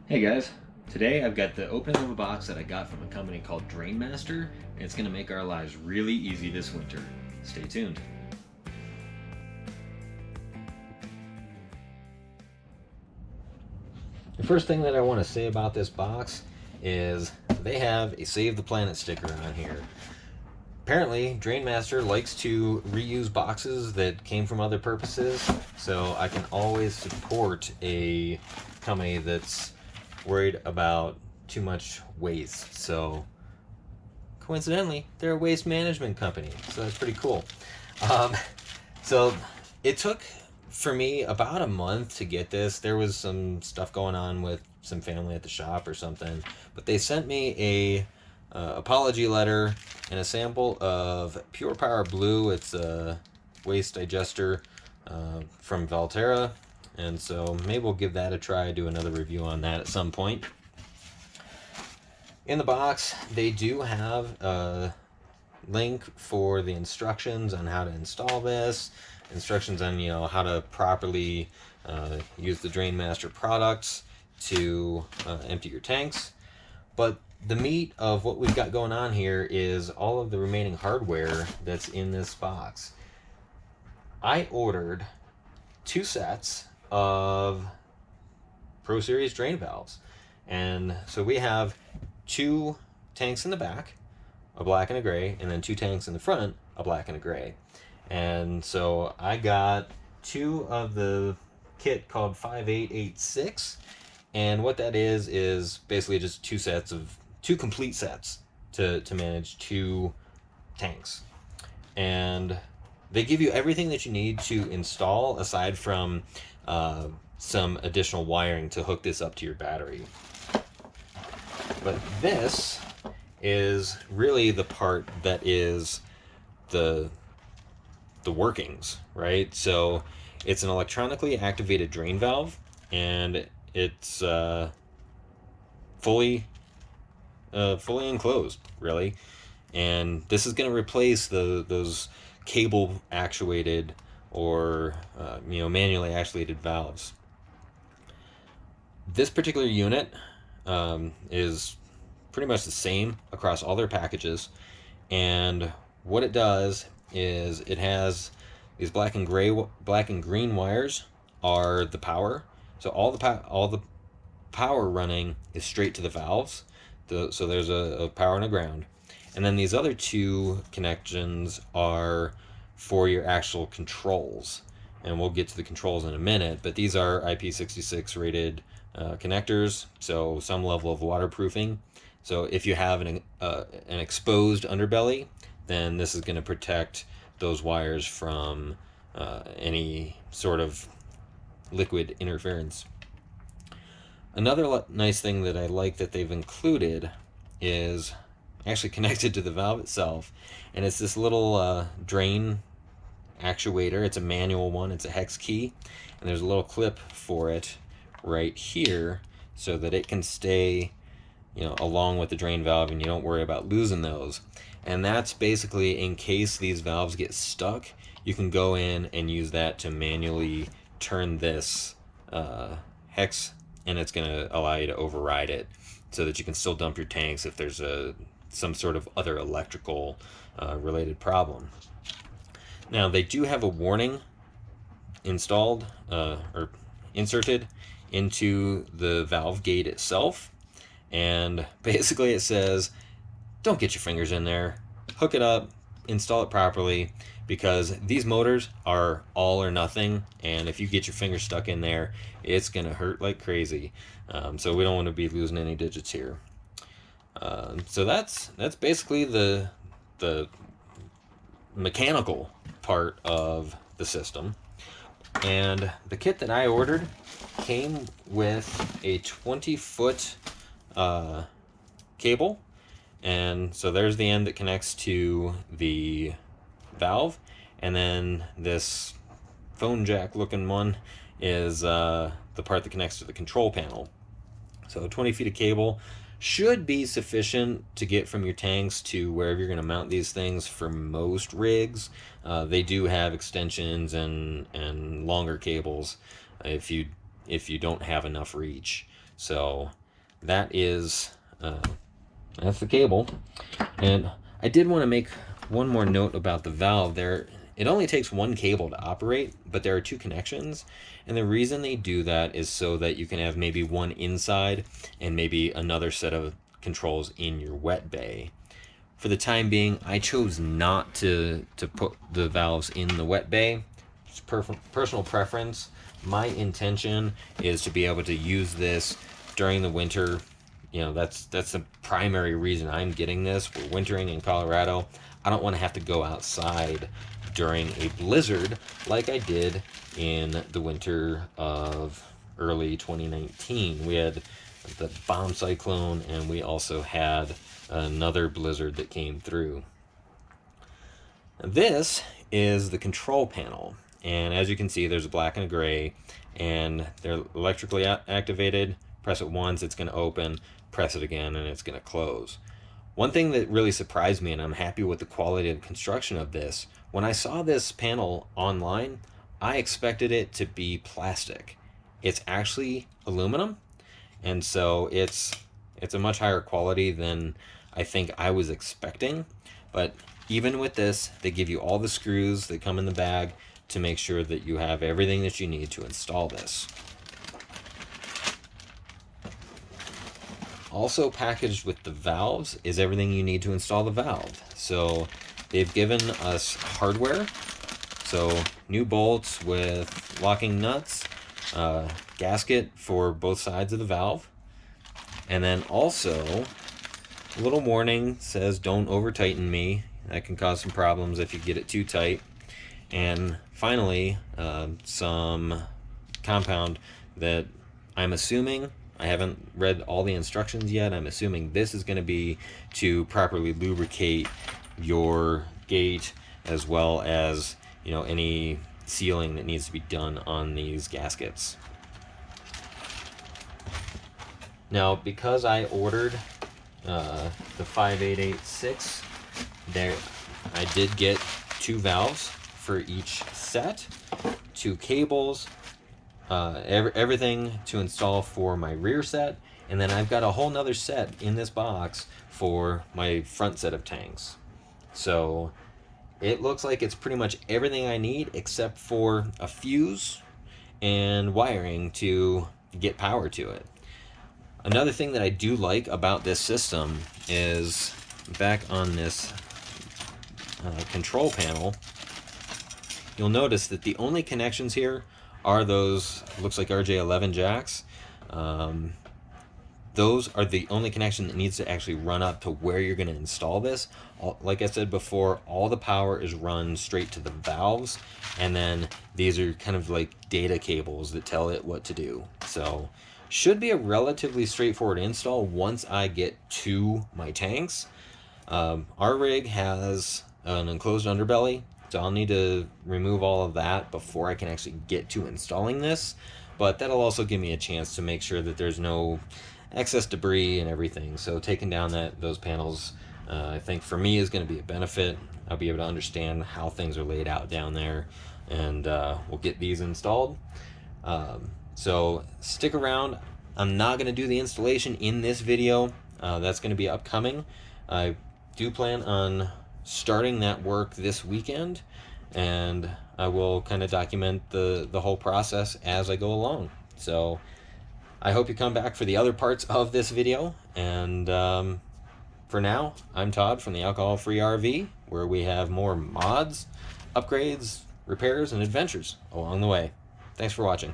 Hey guys, today I've got the opening of a box that I got from a company called Drainmaster, and it's going to make our lives really easy this winter. Stay tuned. The first thing that I want to say about this box is they have a Save the Planet sticker on here. Apparently, Drainmaster likes to reuse boxes that came from other purposes, so I can always support a company that's worried about too much waste. So coincidentally, they're a waste management company, so that's pretty cool. So it took for me about a month to get this. There was some stuff going on with some family at the shop or something, but they sent me a apology letter and a sample of Pure Power Blue. It's a waste digester from Valterra, and so maybe we'll give that a try, do another review on that at some point. In the box, they do have a link for the instructions on how to install this, instructions on how to properly use the Drainmaster products to empty your tanks. But the meat of what we've got going on here is all of the remaining hardware that's in this box. I ordered 2 sets of Pro Series drain valves, and so we have 2 tanks in the back, a black and a gray, and then 2 tanks in the front, a black and a gray. And so I got 2 of the kit called 5886, and what that is basically just 2 complete sets to manage 2 tanks. And they give you everything that you need to install, aside from some additional wiring to hook this up to your battery. But this is really the part that is the workings, right? So it's an electronically activated drain valve, and it's fully enclosed, really. And this is going to replace those cable actuated or manually actuated valves. This particular unit is pretty much the same across all their packages, and what it does is it has these black and green wires are the power. So all the power running is straight to the valves. So there's a power and a ground, and then these other 2 connections are for your actual controls, and we'll get to the controls in a minute. But these are IP66 rated connectors, so some level of waterproofing. So if you have an exposed underbelly, then this is going to protect those wires from any sort of liquid interference. Another nice thing that I like that they've included is actually connected to the valve itself, and it's this little drain actuator. It's a manual one. It's a Hex Key, and there's a little clip for it right here so that it can stay along with the drain valve, and you don't worry about losing those. And that's basically in case these valves get stuck, you can go in and use that to manually turn this hex, and it's going to allow you to override it so that you can still dump your tanks if there's some sort of other electrical related problem. Now, they do have a warning installed or inserted into the valve gate itself, and basically it says, don't get your fingers in there, hook it up, install it properly, because these motors are all or nothing, and if you get your finger stuck in there, it's gonna hurt like crazy. So we don't want to be losing any digits here. So that's basically the mechanical part of the system. And the kit that I ordered came with a 20-foot cable, and so there's the end that connects to the valve, and then this phone jack looking one is the part that connects to the control panel. So 20 feet of cable should be sufficient to get from your tanks to wherever you're going to mount these things for most rigs. They do have extensions and longer cables if you don't have enough reach. So that is that's the cable. And I did want to make one more note about the valve there. It only takes one cable to operate, but there are two connections. And the reason they do that is so that you can have maybe one inside and maybe another set of controls in your wet bay. For the time being, I chose not to put the valves in the wet bay. It's personal preference. My intention is to be able to use this during the winter. You know, that's the primary reason I'm getting this. We're wintering in Colorado. I don't want to have to go outside during a blizzard like I did in the winter of early 2019. We had the bomb cyclone, and we also had another blizzard that came through. This is the control panel, and as you can see, there's a black and a gray, and they're electrically activated. Press it once, it's going to open. Press it again, and it's going to close. One thing that really surprised me, and I'm happy with the quality of construction of this, when I saw this panel online, I expected it to be plastic. It's actually aluminum, and so it's a much higher quality than I think I was expecting. But even with this, they give you all the screws that come in the bag to make sure that you have everything that you need to install this. Also packaged with the valves is everything you need to install the valve. So they've given us hardware, so new bolts with locking nuts, gasket for both sides of the valve, and then also a little warning says don't over tighten me. That can cause some problems if you get it too tight. And finally, some compound that I'm assuming, I haven't read all the instructions yet, I'm assuming this is going to be to properly lubricate your gate, as well as, you know, any sealing that needs to be done on these gaskets. Now, because I ordered the 5886, there I did get 2 valves for each set, 2 cables, everything to install for my rear set, and then I've got a whole nother set in this box for my front set of tanks. So it looks like it's pretty much everything I need except for a fuse and wiring to get power to it. Another thing that I do like about this system is back on this control panel, you'll notice that the only connections here are those, looks like RJ11 jacks. Those are the only connection that needs to actually run up to where you're going to install this. Like I said before, all the power is run straight to the valves, and then these are kind of like data cables that tell it what to do. So should be a relatively straightforward install once I get to my tanks. Our rig has an enclosed underbelly, so I'll need to remove all of that before I can actually get to installing this, but that'll also give me a chance to make sure that there's no excess debris and everything. So taking down those panels, I think for me is going to be a benefit. I'll be able to understand how things are laid out down there, and we'll get these installed. So stick around. I'm not going to do the installation in this video. That's going to be upcoming. I do plan on starting that work this weekend, and I will kind of document the whole process as I go along. So I hope you come back for the other parts of this video, and for now, I'm Todd from the Alcohol-Free RV, where we have more mods, upgrades, repairs, and adventures along the way. Thanks for watching.